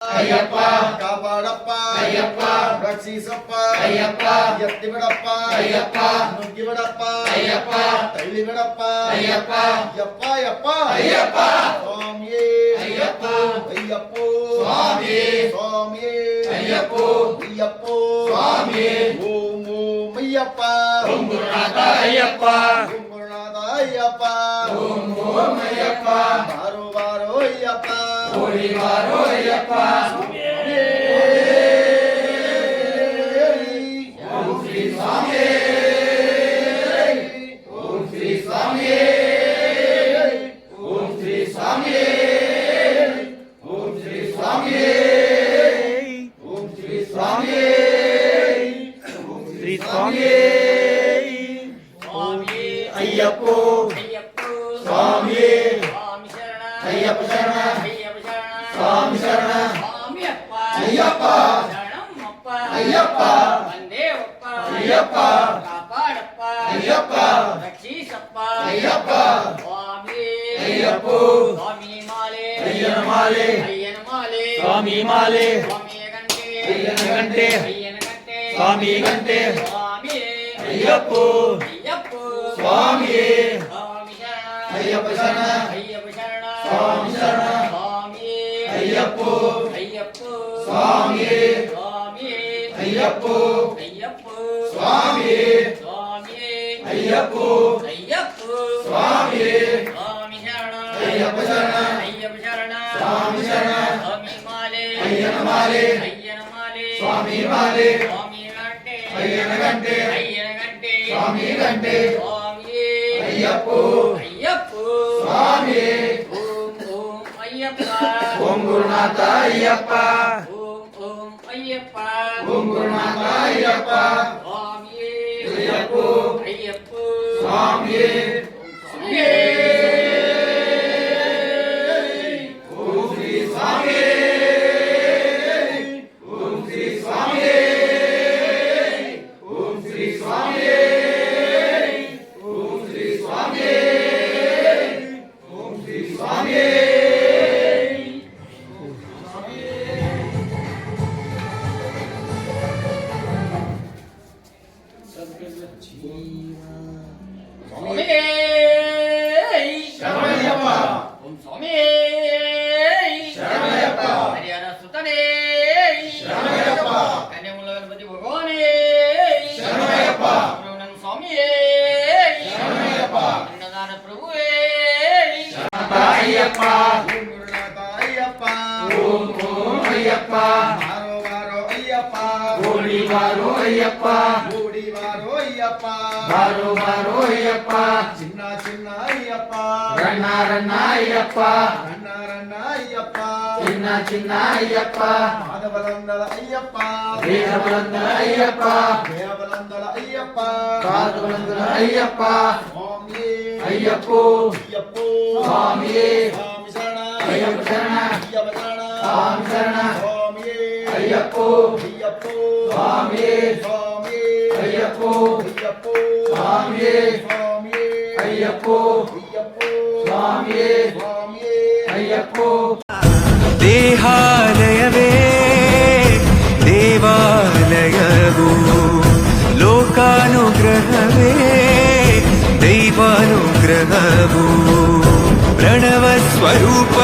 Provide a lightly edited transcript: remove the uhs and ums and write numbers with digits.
ಅಯ್ಯಪ್ಪ ಕಾಪಾಡಪ್ಪ ಅಯ್ಯಪ್ಪ ರಕ್ಷಿಸಪ್ಪ ಅಯ್ಯಪ್ಪ ಎತ್ತಿ ಬಿಡಪ್ಪ ಅಯ್ಯಪ್ಪ ನುಗ್ಗಿ ಬಿಡಪ್ಪ ಅಯ್ಯಪ್ಪ ತಳ್ಳಿ ಬಿಡಪ್ಪ ಅಯ್ಯಪ್ಪ ಯಪ್ಪ ಯಪ್ಪ ಅಯ್ಯಪ್ಪ ಸ್ವಾಮಿಯೇ ಅಯ್ಯಪ್ಪ ಅಯ್ಯಪ್ಪ ಸ್ವಾಮಿಯೇ ಸ್ವಾಮಿಯೇ ಅಯ್ಯಪ್ಪ ಅಯ್ಯಪ್ಪ ಸ್ವಾಮಿಯೇ ಓಂ ಓಂ ಅಯ್ಯಪ್ಪ ಓಂ ಗುರುನಾಥ ಅಯ್ಯಪ್ಪ ಓಂ ಗುರುನಾಥ ಅಯ್ಯಪ್ಪ ಓಂ ಓಂ ಅಯ್ಯಪ್ಪ ಬಾರೋ ಬಾರೋ ಅಯ್ಯಪ್ಪ ಓಡಿ ಬಾರೋ ಅಯ್ಯಪ್ಪ ಓಂ ಶ್ರೀ ಸ್ವಾಮಿಯೇ ಓಂ ಶ್ರೀ ಸ್ವಾಮಿಯೇ ಓಂ ಶ್ರೀ ಸ್ವಾಮಿಯೇ ಓಂ ಶ್ರೀ ಸ್ವಾಮಿಯೇ ಓಂ ಶ್ರೀ ಸ್ವಾಮಿಯೇ ಓಂ ಶ್ರೀ ಸ್ವಾಮಿಯೇ ಸ್ವಾಮಿಯೇ ಅಯ್ಯಪ್ಪ ಅಯ್ಯಪ್ಪ ಸ್ವಾಮಿಯೇ ಸ್ವಾಮಿ ಶರಣ ಅಯ್ಯಪ್ಪ ಶರಣ ಅಯ್ಯಪ್ಪ ಶರಣ ಸ್ವಾಮಿ ಶರಣ ಸ್ವಾಮಿಯಪ್ಪ ಅಯ್ಯಪ್ಪ ಶರಣಮ್ಮಪ್ಪ ಅಯ್ಯಪ್ಪ ವಂದೇವಪ್ಪ ಅಯ್ಯಪ್ಪ ಕಾಪಾಡಪ್ಪ ಅಯ್ಯಪ್ಪ ರಕ್ಷಿಸಪ್ಪ ಅಯ್ಯಪ್ಪ ಸ್ವಾಮಿಯೇ ಅಯ್ಯಪ್ಪ ಸ್ವಾಮಿ ಮಾಲೆ ಅಯ್ಯನ ಮಾಲೆ ಅಯ್ಯನ ಮಾಲೆ ಸ್ವಾಮಿ ಮಾಲೆ ಸ್ವಾಮಿಯ ಗಂಟೆ ಅಯ್ಯನ ಗಂಟೆ ಅಯ್ಯನ ಗಂಟೆ ಸ್ವಾಮಿ ಗಂಟೆ ಸ್ವಾಮಿಯೇ ಅಯ್ಯಪ್ಪ ಅಯ್ಯಪ್ಪ ಸ್ವಾಮಿಯೇ ಸ್ವಾಮಿ ಶರಣ ಅಯ್ಯಪ್ಪ ಶರಣ ಅಯ್ಯಪ್ಪ ಶರಣ ಸ್ವಾಮಿ ಶರಣ ಸ್ವಾಮಿಯೇ ಅಯ್ಯಪ್ಪ ಅಯ್ಯಪ್ಪ ಸ್ವಾಮಿಯೇ ಸ್ವಾಮಿಯೇ ಅಯ್ಯಪ್ಪ ಅಯ್ಯಪ್ಪ ಸ್ವಾಮಿಯೇ ಸ್ವಾಮಿಯೇ ಅಯ್ಯಪ್ಪ ಅಯ್ಯಪ್ಪ ಸ್ವಾಮಿಯೇ ಸ್ವಾಮಿ ಶರಣ ಅಯ್ಯಪ್ಪ ಶರಣ ಅಯ್ಯಪ್ಪ ಶರಣ ಸ್ವಾಮಿ ಶರಣ ಸ್ವಾಮಿ ಮಾಲೆ ಅಯ್ಯನ ಮಾಲೆ ಅಯ್ಯನ ಮಾಲೆ ಸ್ವಾಮಿ ಮಾಲೆ ಸ್ವಾಮಿ ಗಂಟೆ ಅಯ್ಯನ ಗಂಟೆ ಅಯ್ಯನ ಗಂಟೆ ಸ್ವಾಮಿ ಗಂಟೆ ಸ್ವಾಮಿಯೇ ಅಯ್ಯಪ್ಪ ಅಯ್ಯಪ್ಪ ಸ್ವಾಮಿಯೇ ಓಂ ಓಂ ಅಯ್ಯಪ್ಪ ಓಂ ಗುರುನಾಥ ಅಯ್ಯಪ್ಪ ಓಂ ಓಂ ಅಯ್ಯಪ್ಪ ಓಂ ಗುರುನಾಥ ಅಯ್ಯಪ್ಪ ಸ್ವಾಮಿಯೇ ಅಯ್ಯಪ್ಪ ಅಯ್ಯಪ್ಪ ಸ್ವಾಮಿಯೇ ಸ್ವಾಮಿಯೇ ಓಂ ಶ್ರೀ ಸ್ವಾಮಿಯೇ ಓಂ ಶ್ರೀ ಸ್ವಾಮಿಯೇ ಓಂ ಶ್ರೀ ಸ್ವಾಮಿಯೇ ಓಂ ಶ್ರೀ ಸ್ವಾಮಿಯೇ ಓಂ ಶ್ರೀ ಸ್ವಾಮಿಯೇ ಸ್ವಾಮಿಯೇ ಶರಣಯ್ಯಪ್ಪ ಓಂ ಸ್ವಾಮಿಯೇ ಶರಣಯ್ಯಪ್ಪ ಹರಿಹರ ಸುತನೇ ಶರಣಯ್ಯಪ್ಪ ಕನ್ಯಾಮೂಲ ಗಣಪತಿ ಭಗವಾನೇ ಶರಣಯ್ಯಪ್ಪ ನನ್ನ ಸ್ವಾಮಿಯೇ ಶರಣಯ್ಯಪ್ಪ ಅನ್ನದಾನ ಪ್ರಭುವೇ ಅಯ್ಯಪ್ಪ ಓಂ ಗುರುನಾಥ ಅಯ್ಯಪ್ಪ ಓಂ ಓಂ ಅಯ್ಯಪ್ಪ ಬಾರೋ ಬಾರೋ ಅಯ್ಯಪ್ಪ ಓಡಿ ಬಾರೋ ಅಯ್ಯಪ್ಪ ಓಡಿ ಬಾರೋ ಅಯ್ಯಪ್ಪ ಬಾರೋ ಬಾರೋ ಅಯ್ಯಪ್ಪ ಚಿನ್ನ ಚಿನ್ನ ಅಯ್ಯಪ್ಪ ರಣ್ಣ ರಣ್ಣ ಅಯ್ಯಪ್ಪ ರಣ್ಣ ರಣ್ಣ ಅಯ್ಯಪ್ಪ ಚಿನ್ನ ಚಿನ್ನ ಅಯ್ಯಪ್ಪ ಪಾದಬಲಂದಳ ಅಯ್ಯಪ್ಪ ದೇಹಬಲಂದರ ಅಯ್ಯಪ್ಪ ದೇವಬಲಂದಳ ಅಯ್ಯಪ್ಪ ಪಾದಬಲಂದರ ಅಯ್ಯಪ್ಪ ಸ್ವಾಮಿಯೇ ಅಯ್ಯಪ್ಪ ಅಯ್ಯಪ್ಪ ಸ್ವಾಮಿಯೇ ಸ್ವಾಮಿ ಶರಣ ಅಯ್ಯಪ್ಪ ಶರಣ ಅಯ್ಯಪ್ಪ ಶರಣ ಸ್ವಾಮಿ ಶರಣ ಸ್ವಾಮಿಯೇ ಅಯ್ಯಪ್ಪ ಅಯ್ಯಪ್ಪ ಸ್ವಾಮಿಯೇ ಸ್ವಾಮಿಯೇ ಅಯ್ಯಪ್ಪ ಅಯ್ಯಪ್ಪ ಸ್ವಾಮಿಯೇ ಸ್ವಾಮಿಯೇ ಅಯ್ಯಪ್ಪ ಅಯ್ಯಪ್ಪ ಸ್ವಾಮಿಯೇ ಸ್ವಾಮಿಯೇ ಅಯ್ಯಪ್ಪ ದೇಹಾಲಯವೇ ದೇವಾಲಯವು ಲೋಕಾನುಗ್ರಹವೇ ದೈವಾನುಗ್ರಹವು ಪ್ರಣವ ಸ್ವರೂಪ